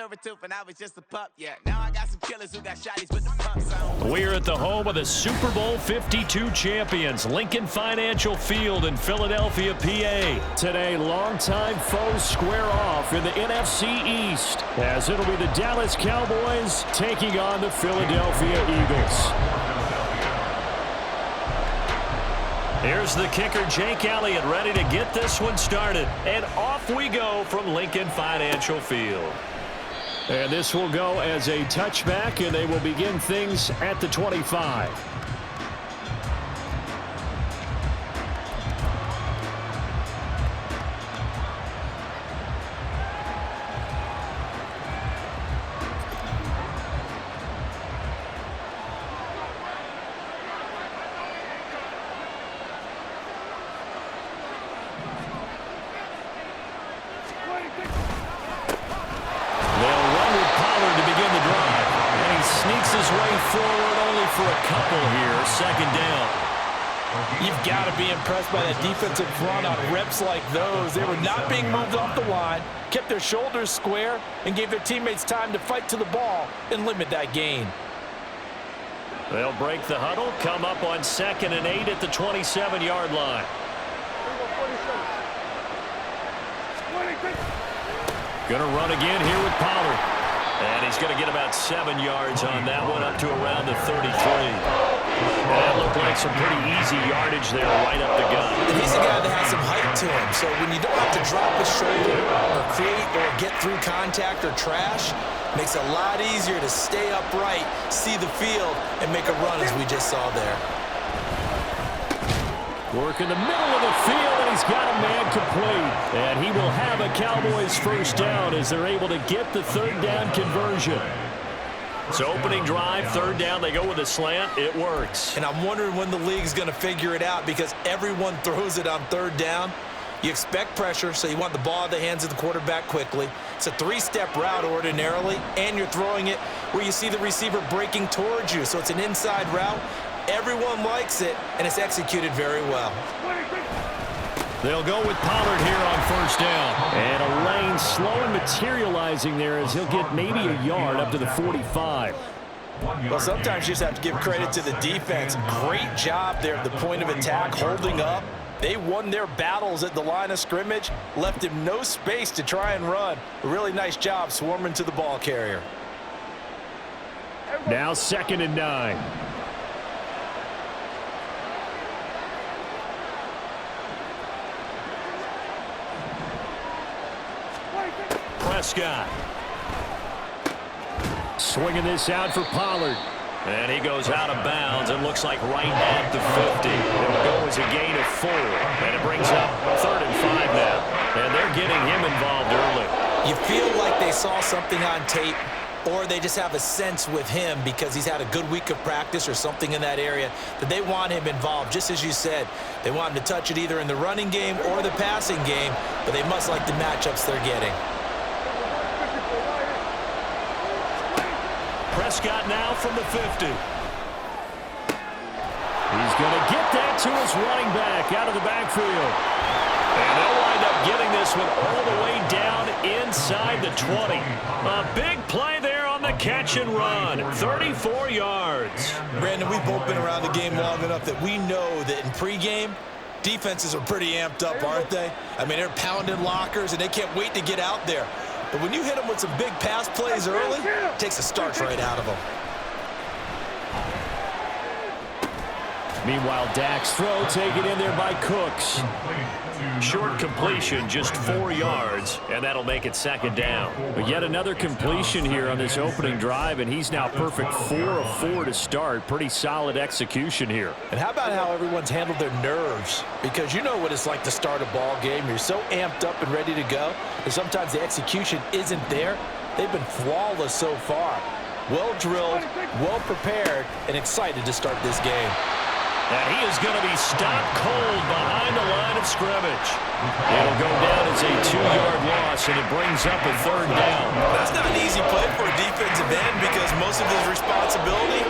silver tooth and I was just a pup, yeah. Now I got some killers who got shotties with the pumps on. We're at the home of the Super Bowl 52 champions, Lincoln Financial Field in Philadelphia, PA. Today, longtime foes square off in the NFC East, as it'll be the Dallas Cowboys taking on the Philadelphia Eagles. Here's the kicker, Jake Elliott, ready to get this one started. And off we go from Lincoln Financial Field. And this will go as a touchback, and they will begin things at the 25. You've got to be impressed by that defensive front on reps like those. They were not being moved off the line, kept their shoulders square, and gave their teammates time to fight to the ball and limit that gain. They'll break the huddle, come up on 2nd and 8 at the 27-yard line. Gonna run again here with Pollard. And he's going to get about 7 yards on that one, up to around the 33. That looked like some pretty easy yardage there right up the gut. And he's a guy that has some height to him, so when you don't have to drop his shoulder or create or get through contact or trash, makes it a lot easier to stay upright, see the field, and make a run as we just saw there. Work in the middle of the field, and he's got a man complete. And he will have a Cowboys first down as they're able to get the third down conversion. So opening drive, third down, they go with a slant. It works. And I'm wondering when the league's going to figure it out because everyone throws it on third down. You expect pressure, so you want the ball in the hands of the quarterback quickly. It's a three-step route ordinarily, and you're throwing it where you see the receiver breaking towards you. So it's an inside route. Everyone likes it, and it's executed very well. They'll go with Pollard here on first down. And a lane slow and materializing there as he'll get maybe a yard up to the 45. Well, sometimes you just have to give credit to the defense. Great job there at the point of attack, holding up. They won their battles at the line of scrimmage, left him no space to try and run. A really nice job swarming to the ball carrier. Now 2nd and 9. Prescott. Swinging this out for Pollard. And he goes out of bounds and looks like right at the 50. It'll go as a gain of 4. And it brings up 3rd and 5 now. And they're getting him involved early. You feel like they saw something on tape, or they just have a sense with him because he's had a good week of practice or something in that area that they want him involved. Just as you said, they want him to touch it either in the running game or the passing game, but they must like the matchups they're getting. Prescott now from the 50. He's going to get that to his running back out of the backfield. And they'll wind up getting this one all the way down inside the 20. A big play there on the catch and run. 34 yards. Brandon, we've both been around the game long enough that we know that in pregame, defenses are pretty amped up, aren't they? I mean, they're pounding lockers, and they can't wait to get out there. But when you hit them with some big pass plays early, it takes the starch right out of them. Meanwhile, Dak's throw taken in there by Cooks. Short completion, just 4 yards, and that'll make it 2nd down. But yet another completion here on this opening drive, and he's now perfect 4 of 4 to start. Pretty solid execution here. And how about how everyone's handled their nerves? Because you know what it's like to start a ball game. You're so amped up and ready to go, and sometimes the execution isn't there. They've been flawless so far. Well drilled, well prepared, and excited to start this game. And he is going to be stopped cold behind the line of scrimmage. It'll go down as a 2-yard loss, and it brings up a 3rd down. That's not an easy play for a defensive end because most of his responsibility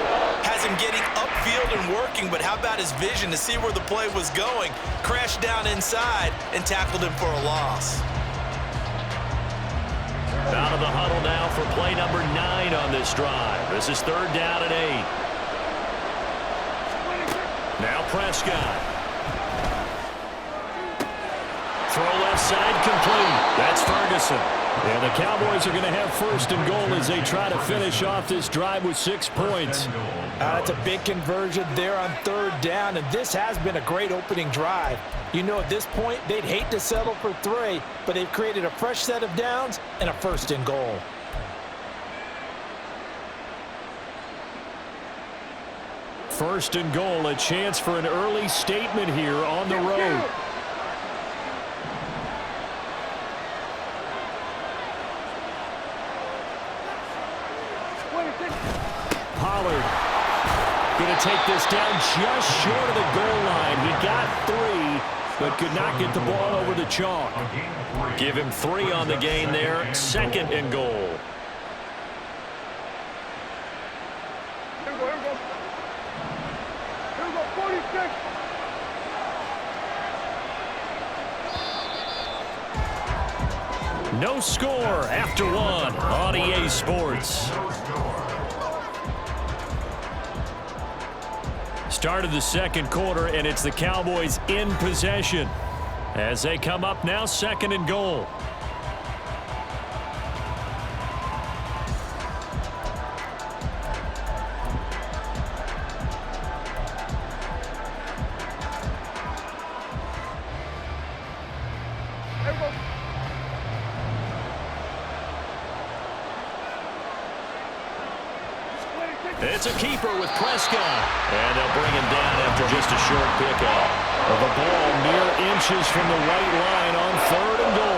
has him getting upfield and working, but how about his vision to see where the play was going, crashed down inside, and tackled him for a loss. Out of the huddle now for play number 9 on this drive. This is 3rd down and 8. Now Prescott. Throw left side complete. That's Ferguson. And the Cowboys are going to have 1st and goal as they try to finish off this drive with 6 points. That's a big conversion there on 3rd down, and this has been a great opening drive. You know, at this point, they'd hate to settle for 3, but they've created a fresh set of downs and a 1st and goal. First and goal, a chance for an early statement here on the road. Pollard going to take this down just short of the goal line. He got 3, but could not get the ball over the chalk. Give him 3 on the gain there. 2nd and goal. No score after 1 on EA Sports. Start of the 2nd quarter, and it's the Cowboys in possession as they come up now 2nd and goal. It's a keeper with Prescott. And they'll bring him down after just a short pickup. The ball mere inches from the right line on 3rd and goal.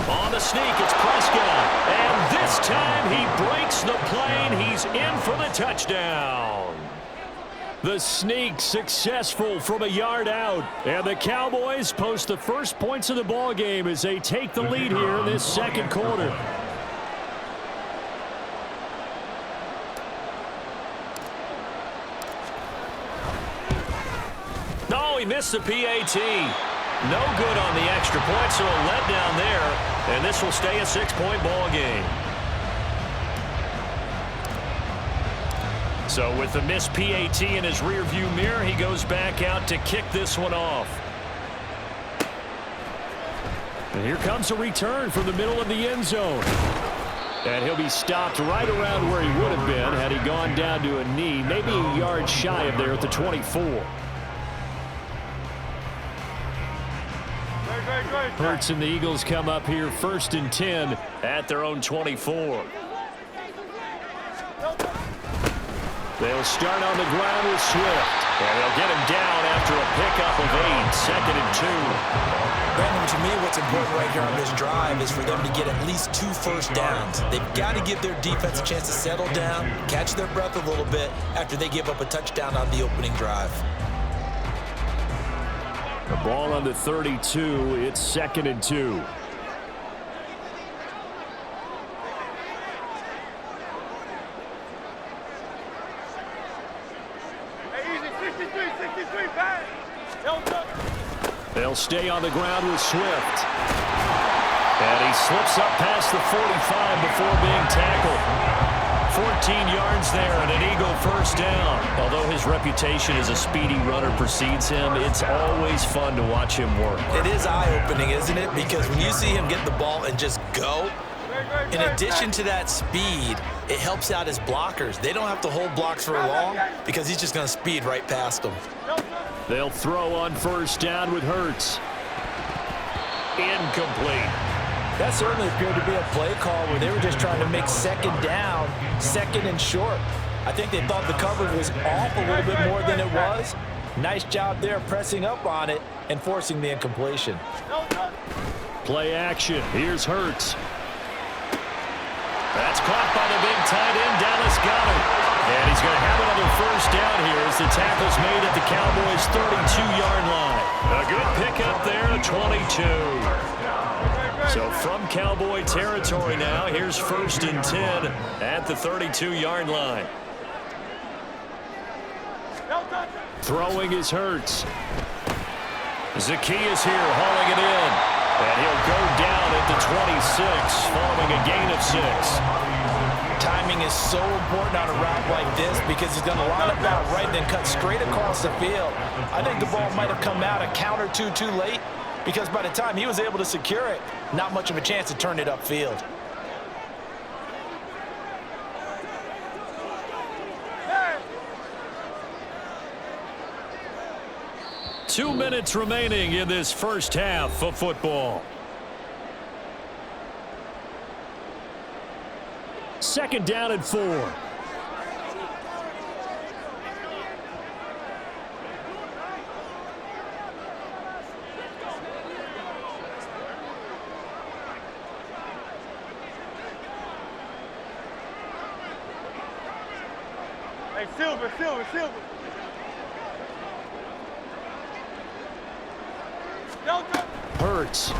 On the sneak, it's Prescott. And this time he breaks the plane. He's in for the touchdown. The sneak successful from a yard out. And the Cowboys post the first points of the ball game as they take the lead here in this 2nd quarter. No, he missed the PAT. No good on the extra point, so a letdown there, and this will stay a 6-point ball game. So with the missed PAT in his rearview mirror, he goes back out to kick this one off. And here comes a return from the middle of the end zone. And he'll be stopped right around where he would have been had he gone down to a knee, maybe a yard shy of there at the 24. Hurts and the Eagles come up here 1st and 10 at their own 24. They'll start on the ground with Swift. And they'll get him down after a pickup of 8, 2nd and 2. Brandon, to me, what's important right here on this drive is for them to get at least 2 first downs. They've got to give their defense a chance to settle down, catch their breath a little bit after they give up a touchdown on the opening drive. The ball on the 32. It's 2nd and 2. They'll stay on the ground with Swift. And he slips up past the 45 before being tackled. 14 yards there and an Eagle first down. Although his reputation as a speedy runner precedes him, it's always fun to watch him work. It is eye-opening, isn't it? Because when you see him get the ball and just go, in addition to that speed, it helps out his blockers. They don't have to hold blocks for long because he's just going to speed right past them. They'll throw on first down with Hurts. Incomplete. That certainly appeared to be a play call where they were just trying to make 2nd down, 2nd and short. I think they thought the coverage was off a little bit more than it was. Nice job there pressing up on it and forcing the incompletion. Play action. Here's Hurts. That's caught by the big tight end, Dallas Goedert. And he's going to have another first down here as the tackle's made at the Cowboys' 32-yard line. A good pickup there at 22. So from Cowboy territory now, here's 1st and 10 at the 32-yard line. Throwing is Hurts. Zaccheaus here hauling it in. And he'll go down at the 26 following a gain of 6. Timing is so important on a route like this because he's going to line up out right and then cut straight across the field. I think the ball might have come out a count or two too late because by the time he was able to secure it, not much of a chance to turn it upfield. 2 minutes remaining in this first half of football. 2nd down and 4. Hey, Silver. Hurts.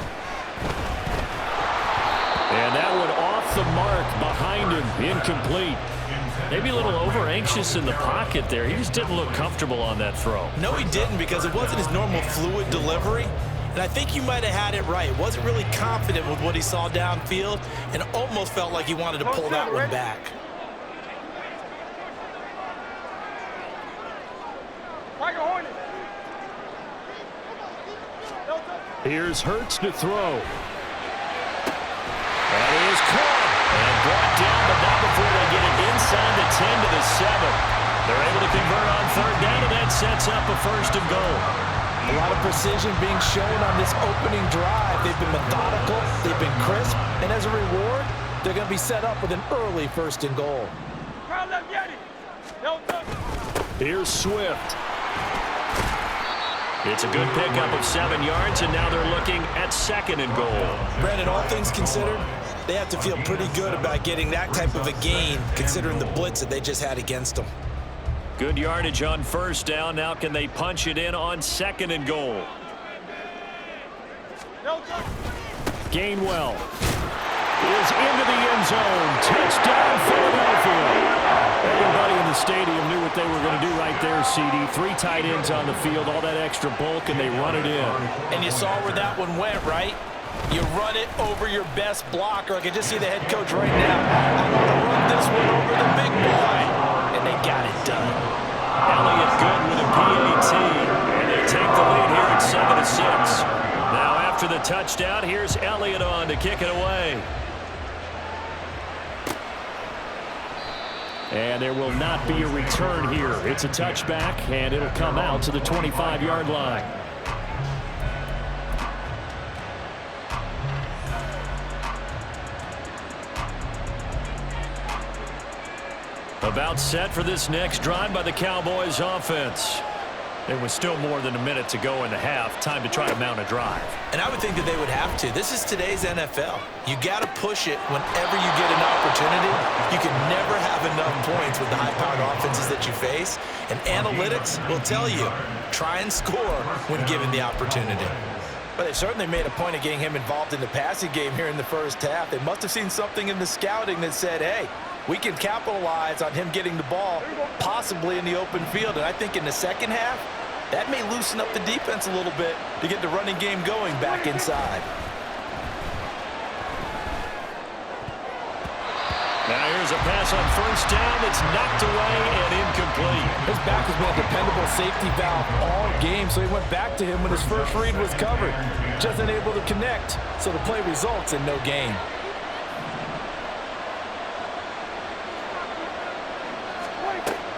And that one off the mark behind him. Incomplete. Maybe a little over-anxious in the pocket there. He just didn't look comfortable on that throw. No, he didn't because it wasn't his normal fluid delivery. And I think you might have had it right. Wasn't really confident with what he saw downfield and almost felt like he wanted to pull that one back. Here's Hurts to throw. That is caught and brought down, but not before they get it inside the 10 to the 7. They're able to convert on 3rd down, and that sets up a 1st and goal. A lot of precision being shown on this opening drive. They've been methodical, they've been crisp, and as a reward, they're going to be set up with an early 1st and goal. Here's Swift. It's a good pickup of 7 yards, and now they're looking at 2nd and goal. Brandon, all things considered, they have to feel pretty good about getting that type of a gain, considering the blitz that they just had against them. Good yardage on 1st down. Now can they punch it in on 2nd and goal? Gainwell is into the end zone. Touchdown, Philadelphia. Everybody in the stadium knew what they were going to do right there, CD. 3 tight ends on the field, all that extra bulk, and they run it in. And you saw where that one went, right? You run it over your best blocker. I can just see the head coach right now. I want to run this one over the big boy. And they got it done. Elliott good with a PAT, and they take the lead here at 7-6. Now after the touchdown, here's Elliott on to kick it away. And there will not be a return here. It's a touchback, and it'll come out to the 25-yard line. About set for this next drive by the Cowboys offense. There was still more than a minute to go in the half. Time to try to mount a drive. And I would think that they would have to. This is today's NFL. You got to push it whenever you get an opportunity. You can never have enough points with the high-powered offenses that you face. And analytics will tell you, try and score when given the opportunity. But they certainly made a point of getting him involved in the passing game here in the first half. They must have seen something in the scouting that said, hey, we can capitalize on him getting the ball possibly in the open field. And I think in the second half, that may loosen up the defense a little bit to get the running game going back inside. Now here's a pass on 1st down. It's knocked away and incomplete. His back has been a dependable safety valve all game, so he went back to him when his first read was covered. Just unable to connect, so the play results in no gain.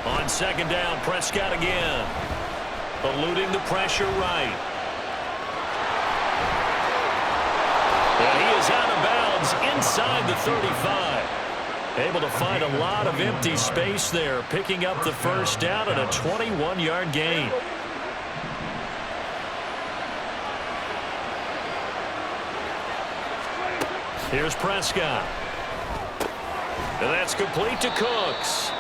On 2nd down, Prescott again. Eluding the pressure right. And he is out of bounds inside the 35. Able to find a lot of empty space there, picking up the 1st down and a 21-yard gain. Here's Prescott. And that's complete to Cooks.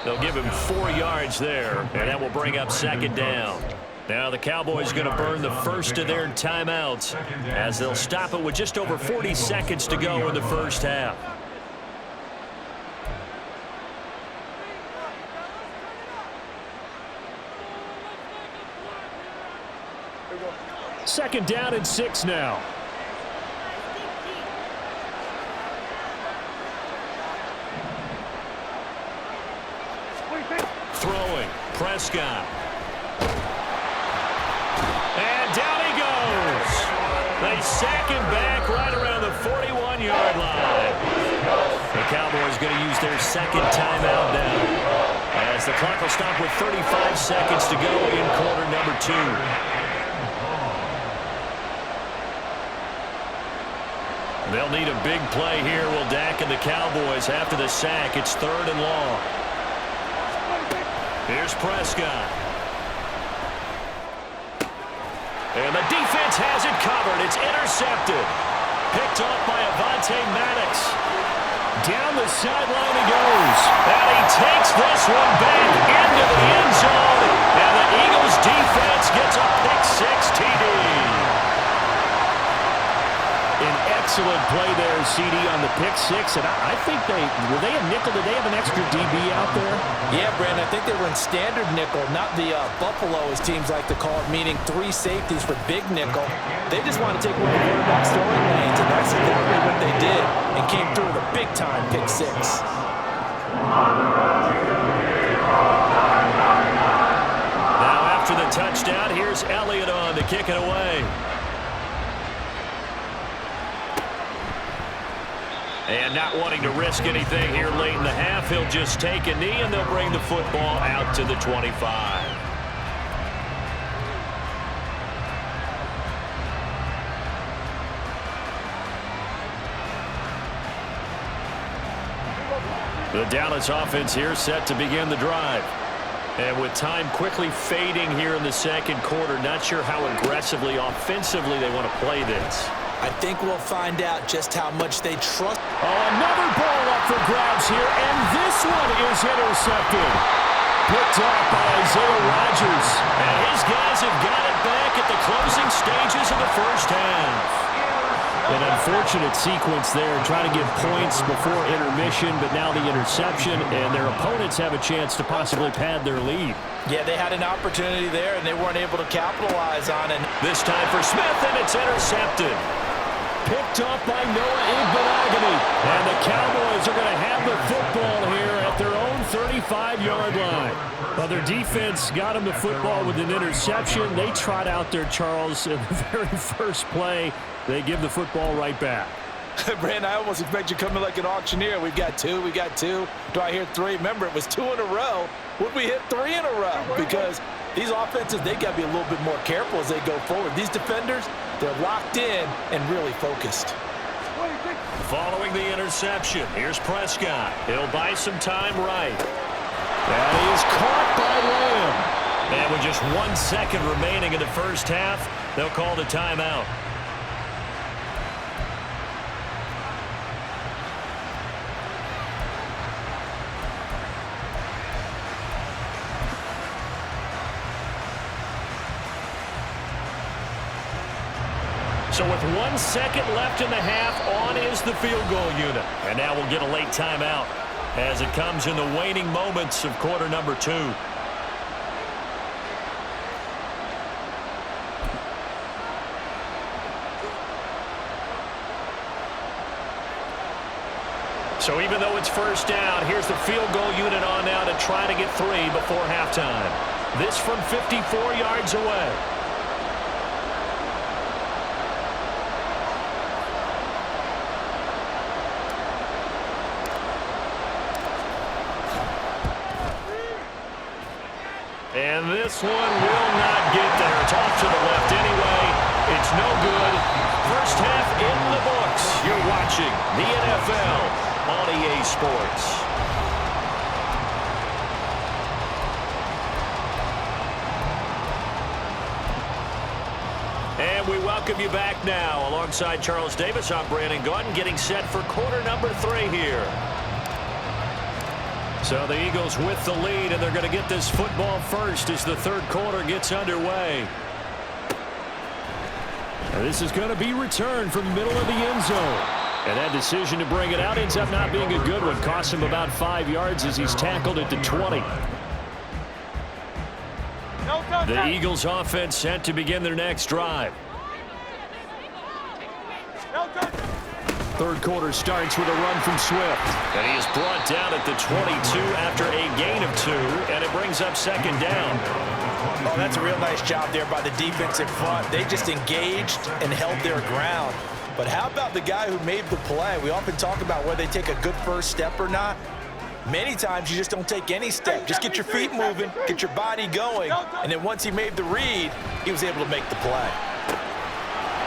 They'll give him 4 yards there, and that will bring up second down. Now the Cowboys going to burn the first of their timeouts as they'll stop it with just over 40 seconds to go in the first half. Second down and 6 now. Throwing, Prescott. And down he goes. They sack him back right around the 41-yard line. The Cowboys going to use their second timeout now, as the clock will stop with 35 seconds to go in quarter number 2. They'll need a big play here, will Dak and the Cowboys after the sack. It's 3rd and long. Here's Prescott. And the defense has it covered. It's intercepted. Picked off by Avonte Maddox. Down the sideline he goes. And he takes this one back into the end zone. And the Eagles defense gets a pick-6 TD. An excellent play there, CD, on the pick-6. And I think were they a nickel? Did they have an extra DB out there? Yeah, Brandon, I think they were in standard nickel, not the Buffalo, as teams like to call it, meaning 3 safeties for big nickel. They just want to take one of the quarterback's throwing lanes, and that's exactly what they did, and came through with a big-time pick-6. Now after the touchdown, here's Elliott on to kick it away. And not wanting to risk anything here late in the half, he'll just take a knee, and they'll bring the football out to the 25. The Dallas offense here set to begin the drive. And with time quickly fading here in the second quarter, not sure how aggressively, offensively they want to play this. I think we'll find out just how much they trust. Oh, another ball up for grabs here, and this one is intercepted. Picked off by Isaiah Rodgers. And his guys have got it back at the closing stages of the first half. An unfortunate sequence there, trying to get points before intermission, but now the interception, and their opponents have a chance to possibly pad their lead. Yeah, they had an opportunity there, and they weren't able to capitalize on it. This time for Smith, and it's intercepted. Picked off by Noah Igbinoghene. And the Cowboys are going to have the football here at their own 35-yard line. Well, their defense got them the football with an interception. They trot out there, Charles, in the very first play. They give the football right back. Brandon, I almost expect you coming like an auctioneer. We got two. Do I hear 3? Remember, it was 2 in a row. Would we hit 3 in a row? Because these offenses, they got to be a little bit more careful as they go forward. These defenders, they're locked in and really focused. Following the interception, here's Prescott. He'll buy some time right. That is caught by Lamb. And with just 1 second remaining in the first half, they'll call the timeout. So with 1 second left in the half, on is the field goal unit. And now we'll get a late timeout as it comes in the waning moments of quarter number 2. So even though it's first down, here's the field goal unit on now to try to get 3 before halftime. This from 54 yards away. And this one will not get there. It's off to the left anyway. It's no good. First half in the books. You're watching the NFL on EA Sports. And we welcome you back now. Alongside Charles Davis, I'm Brandon Gaudin, getting set for quarter number 3 here. So the Eagles with the lead, and they're going to get this football first as the third quarter gets underway. This is going to be returned from the middle of the end zone. And that decision to bring it out ends up not being a good one. Costs him about 5 yards as he's tackled at the 20. The Eagles offense set to begin their next drive. Third quarter starts with a run from Swift. And he is brought down at the 22 after a gain of 2, and it brings up second down. Oh, that's a real nice job there by the defense in front. They just engaged and held their ground. But how about the guy who made the play? We often talk about whether they take a good first step or not. Many times you just don't take any step. Just get your feet moving, get your body going, and then once he made the read, he was able to make the play.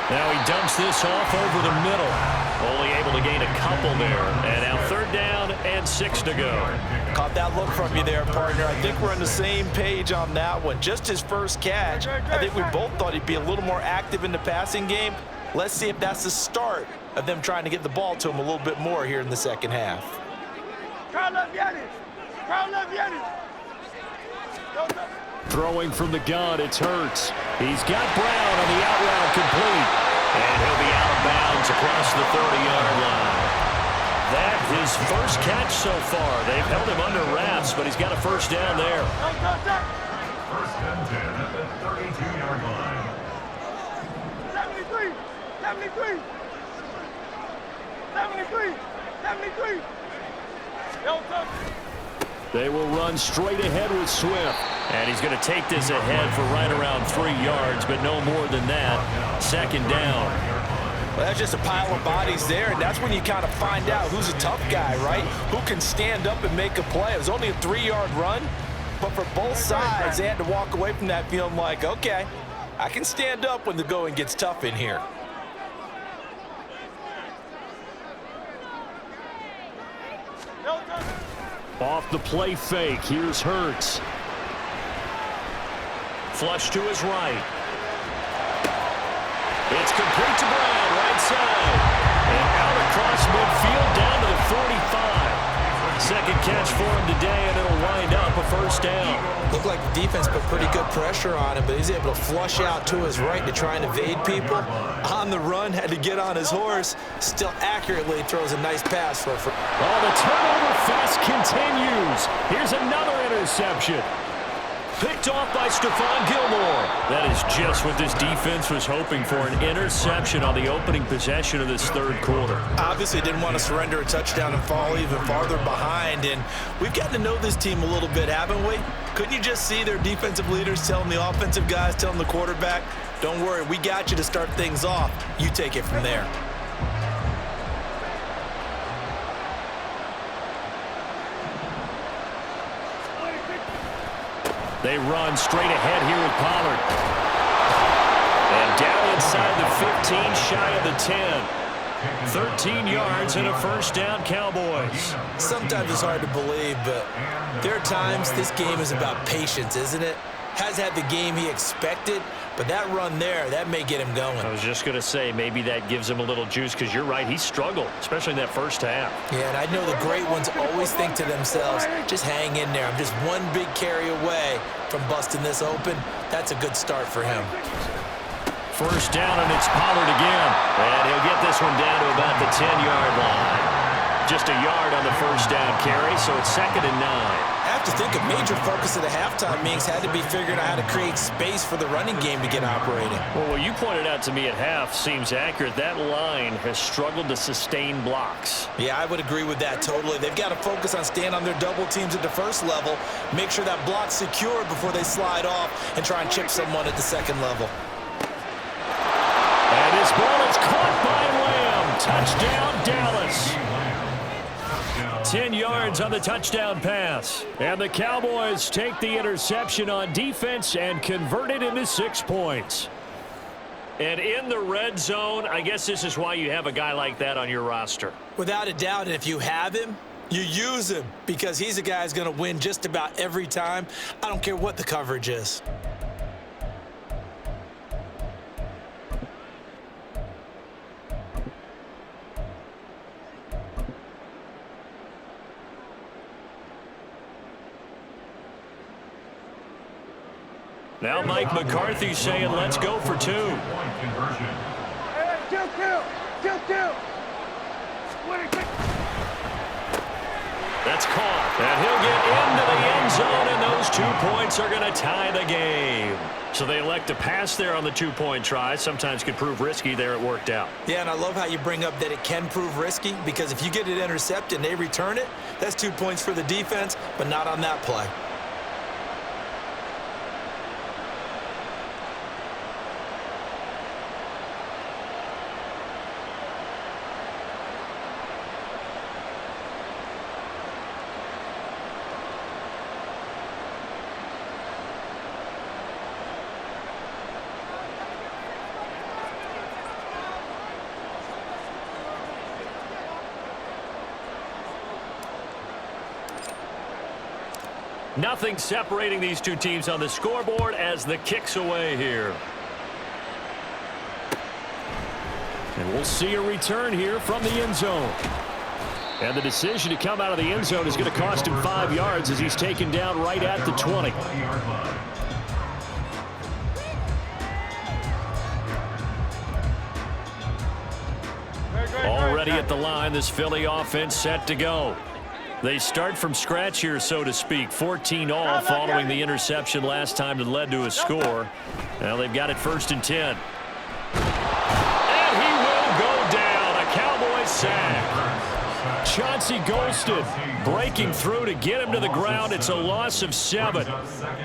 Now he dumps this off over the middle. Only able to gain a couple there. And now third down and 6 to go. Caught that look from you there, partner. I think we're on the same page on that one. Just his first catch. I think we both thought he'd be a little more active in the passing game. Let's see if that's the start of them trying to get the ball to him a little bit more here in the second half. Throwing from the gun, it's Hurts. He's got Brown on the out route complete. And he'll be out of bounds across the 30-yard line. That his first catch so far. They've held him under wraps, but he's got a first down there. First and 10 at the 32-yard line. 73, 73, 73, 73. They will run straight ahead with Swift. And he's going to take this ahead for right around 3 yards, but no more than that. Second down. Well, that's just a pile of bodies there, and that's when you kind of find out who's a tough guy, right? Who can stand up and make a play. It was only a 3-yard run, but for both sides, they had to walk away from that feeling like, okay, I can stand up when the going gets tough in here. Off the play fake, here's Hurts. Flush to his right. It's complete to Brown, right side. And out across midfield down to the 45. Second catch for him today, and it'll wind up a first down. Looked like the defense put pretty good pressure on him, but he's able to flush out to his right to try and evade people. On the run, had to get on his horse. Still accurately throws a nice pass for. Oh, the turnover fest continues. Here's another interception. Picked off by Stephon Gilmore. That is just what this defense was hoping for, an interception on the opening possession of this third quarter. Obviously didn't want to surrender a touchdown and fall even farther behind, and we've gotten to know this team a little bit, haven't we? Couldn't you just see their defensive leaders telling the offensive guys, telling the quarterback, don't worry, we got you to start things off. You take it from there. They run straight ahead here with Pollard. And down inside the 15, shy of the 10. 13 yards and a first down, Cowboys. Sometimes it's hard to believe, but there are times this game is about patience, isn't it? Has had the game he expected, but that run there, that may get him going. I was just going to say, maybe that gives him a little juice, because you're right, he struggled, especially in that first half. Yeah, and I know the great ones always think to themselves, just hang in there. I'm just one big carry away from busting this open. That's a good start for him. First down, and it's Pollard again. And he'll get this one down to about the 10-yard line. Just a yard on the first down carry, so it's 2nd and 9. I have to think a major focus of the halftime meetings had to be figuring out how to create space for the running game to get operating. Well, what you pointed out to me at half seems accurate. That line has struggled to sustain blocks. Yeah, I would agree with that totally. They've got to focus on staying on their double teams at the first level, make sure that block's secure before they slide off and try and chip someone at the second level. And his ball is caught by Lamb. Touchdown, Dallas. 10 yards on the touchdown pass. And the Cowboys take the interception on defense and convert it into 6 points. And in the red zone, I guess this is why you have a guy like that on your roster. Without a doubt, and if you have him, you use him, because he's a guy who's going to win just about every time. I don't care what the coverage is. Now Mike McCarthy saying let's go for 2. Point conversion. Hey, kill. That's caught. And he'll get into the end zone, and those 2 points are going to tie the game. So they elect to pass there on the 2-point try. Sometimes could prove risky there. It worked out. Yeah, and I love how you bring up that it can prove risky, because if you get it intercepted and they return it, that's 2 points for the defense, but not on that play. Nothing separating these 2 teams on the scoreboard as the kick's away here. And we'll see a return here from the end zone. And the decision to come out of the end zone is going to cost him 5 yards as he's taken down right at the 20. Already at the line, this Philly offense set to go. They start from scratch here, so to speak. 14-all following the interception last time that led to a score. Now they've got it 1st and 10. And he will go down. A Cowboys sack. Chauncey Golston breaking through to get him to the ground. It's a loss of 7.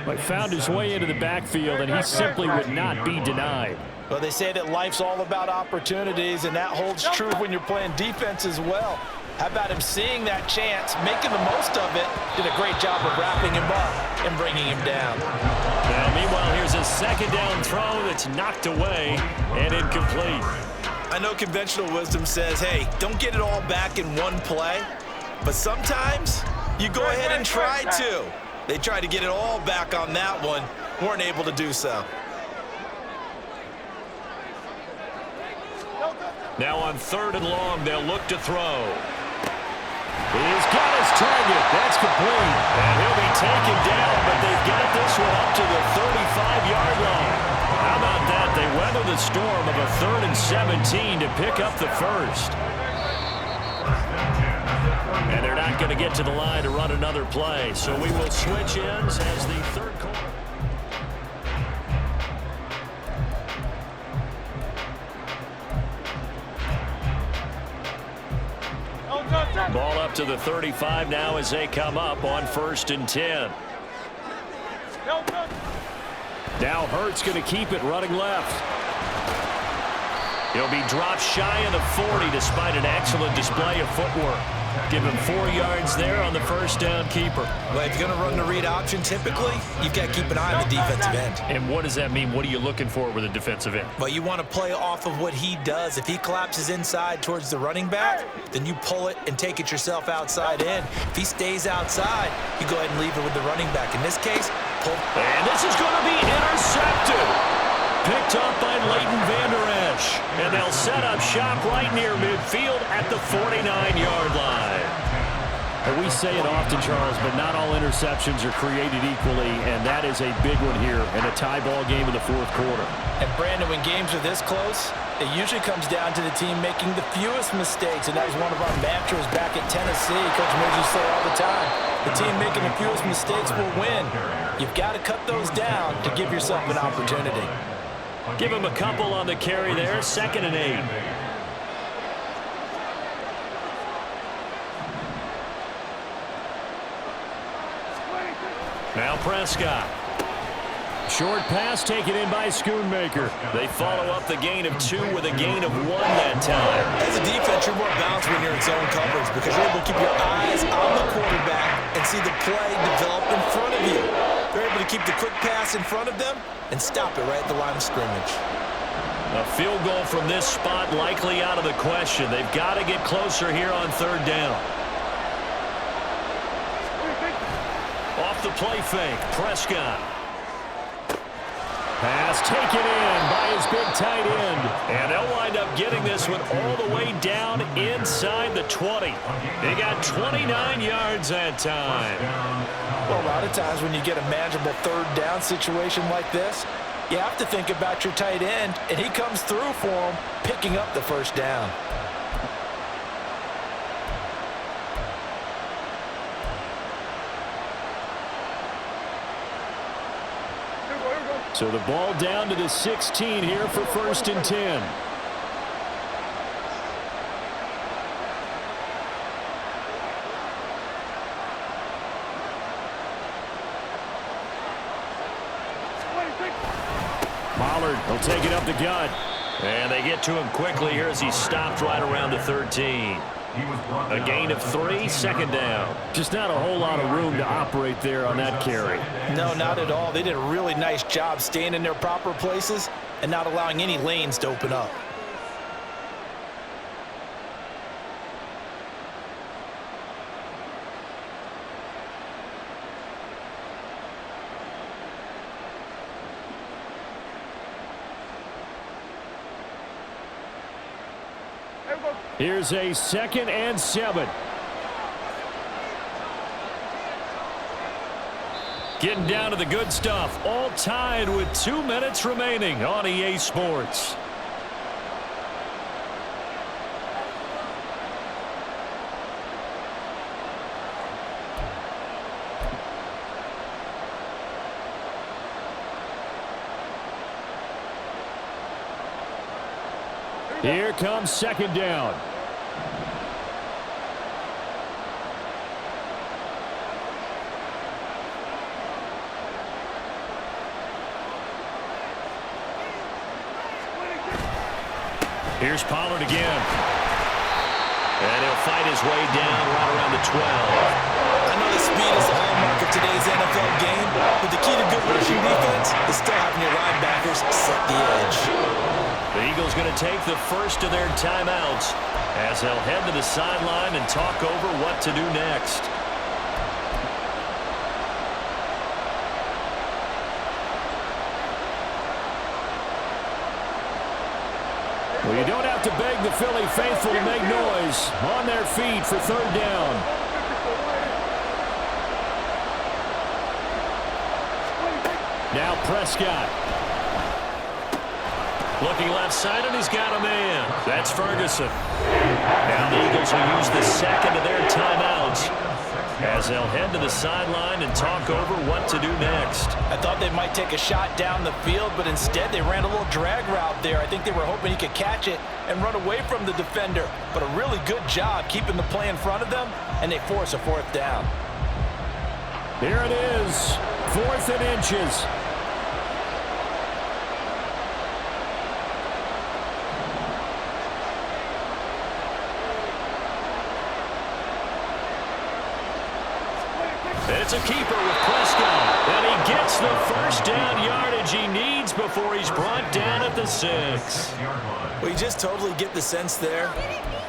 But found his way into the backfield, and he simply would not be denied. Well, they say that life's all about opportunities, and that holds true when you're playing defense as well. How about him seeing that chance, making the most of it, did a great job of wrapping him up and bringing him down. Now, meanwhile, here's a 2nd down throw that's knocked away and incomplete. I know conventional wisdom says, hey, don't get it all back in one play, but sometimes you go ahead and try to. They tried to get it all back on that one, weren't able to do so. Now on 3rd and long, they'll look to throw. He's got his target. That's complete. And he'll be taken down, but they've got this one up to the 35-yard line. How about that? They weather the storm of a 3rd and 17 to pick up the 1st. And they're not going to get to the line to run another play. So we will switch ends as the 3rd quarter. Ball up to the 35 now as they come up on 1st and 10. Now Hurts going to keep it running left. He'll be dropped shy of the 40 despite an excellent display of footwork. Give him 4 yards there on the 1st down keeper. Well, if you're going to run the read option, typically, you've got to keep an eye on the defensive end. And what does that mean? What are you looking for with a defensive end? Well, you want to play off of what he does. If he collapses inside towards the running back, then you pull it and take it yourself outside in. If he stays outside, you go ahead and leave it with the running back. In this case, pull. And this is going to be intercepted. Picked up by Leighton Vander Esch. And they'll set up shop right near midfield at the 49-yard line. And we say it often, Charles, but not all interceptions are created equally, and that is a big one here in a tie ball game in the 4th quarter. And, Brandon, when games are this close, it usually comes down to the team making the fewest mistakes, and that was one of our mantras back at Tennessee. Coach Mills used to say all the time, the team making the fewest mistakes will win. You've got to cut those down to give yourself an opportunity. Give him a couple on the carry there, 2nd and 8. Now Prescott. Short pass taken in by Schoonmaker. They follow up the gain of 2 with a gain of 1 that time. As a defense, you're more balanced when you're in zone coverage because you're able to keep your eyes on the quarterback and see the play develop in front of you. They're able to keep the quick pass in front of them and stop it right at the line of scrimmage. A field goal from this spot likely out of the question. They've got to get closer here on 3rd down. Off the play fake, Prescott. Pass taken in by his big tight end. And they'll wind up getting this one all the way down inside the 20. They got 29 yards that time. Well, a lot of times when you get a manageable third down situation like this, you have to think about your tight end, and he comes through for him, picking up the first down. So the ball down to the 16 here for 1st and 10. Pollard will take it up the gut. And they get to him quickly here as he stopped right around the 13. A gain of 3, 2nd down. Just not a whole lot of room to operate there on that carry. No, not at all. They did a really nice job staying in their proper places and not allowing any lanes to open up. Here's a 2nd and 7. Getting down to the good stuff. All tied with 2 minutes remaining on EA Sports. Here comes 2nd down. Here's Pollard again. And he'll fight his way down right around the 12. I know the speed is the hallmark of today's NFL game, but the key to good rushing defense is still having your linebackers set the edge. The Eagles going to take the first of their timeouts as they'll head to the sideline and talk over what to do next. Well, you don't have to beg the Philly faithful to make noise. On their feet for 3rd down. Now Prescott. Looking left side, and he's got a man. That's Ferguson. Now the Eagles will use the 2nd of their timeouts as they'll head to the sideline and talk over what to do next. I thought they might take a shot down the field, but instead they ran a little drag route there. I think they were hoping he could catch it and run away from the defender. But a really good job keeping the play in front of them, and they force a 4th down. Here it is, 4th and inches. It's a keeper with Prescott, and he gets the first down yardage he needs before he's brought down at the 6. Well, you just totally get the sense there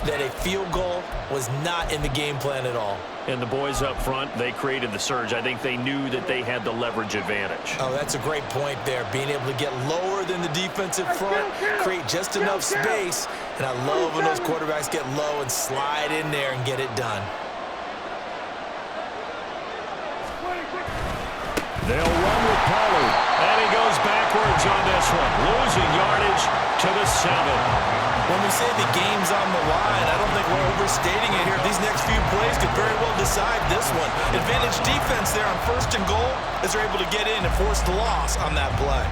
that a field goal was not in the game plan at all. And the boys up front, they created the surge. I think they knew that they had the leverage advantage. Oh, that's a great point there. Being able to get lower than the defensive front, create just enough space. And I love when those quarterbacks get low and slide in there and get it done. They'll run with Pollard, and he goes backwards on this one, losing yardage to the 7. When we say the game's on the line, I don't think we're overstating it here. These next few plays could very well decide this one. Advantage defense there on 1st and goal as they're able to get in and force the loss on that play.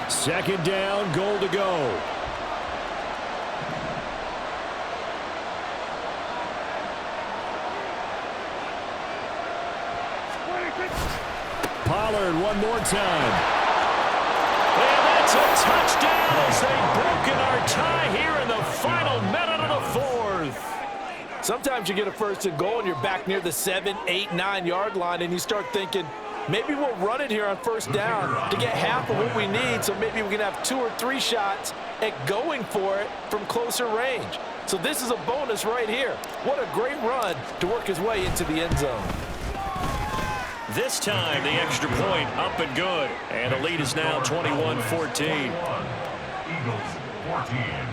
Second down, goal to go. Pollard one more time. And that's a touchdown as they've broken our tie here in the final minute of the 4th. Sometimes you get a 1st and goal and you're back near the 7, 8, 9 yard line and you start thinking, maybe we'll run it here on 1st down to get half of what we need, so maybe we can have 2 or 3 shots at going for it from closer range. So this is a bonus right here. What a great run to work his way into the end zone. This time, the extra point up and good. And the lead is now 21-14. Eagles 14.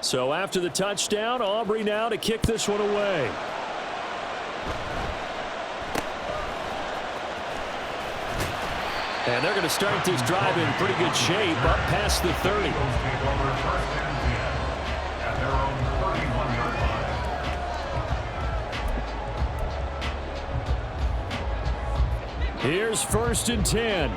So after the touchdown, Aubrey now to kick this one away. And they're going to start this drive in pretty good shape up past the 30. Eagles take over first and 10 at their own 31-yard line. Here's first and 10.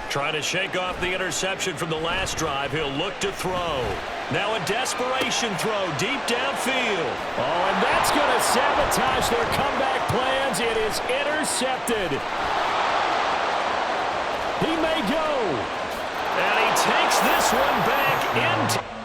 Trying to shake off the interception from the last drive. He'll look to throw. Now a desperation throw deep downfield. Oh, and that's going to sabotage their comeback plans. It is intercepted. He may go. And he takes this one back into...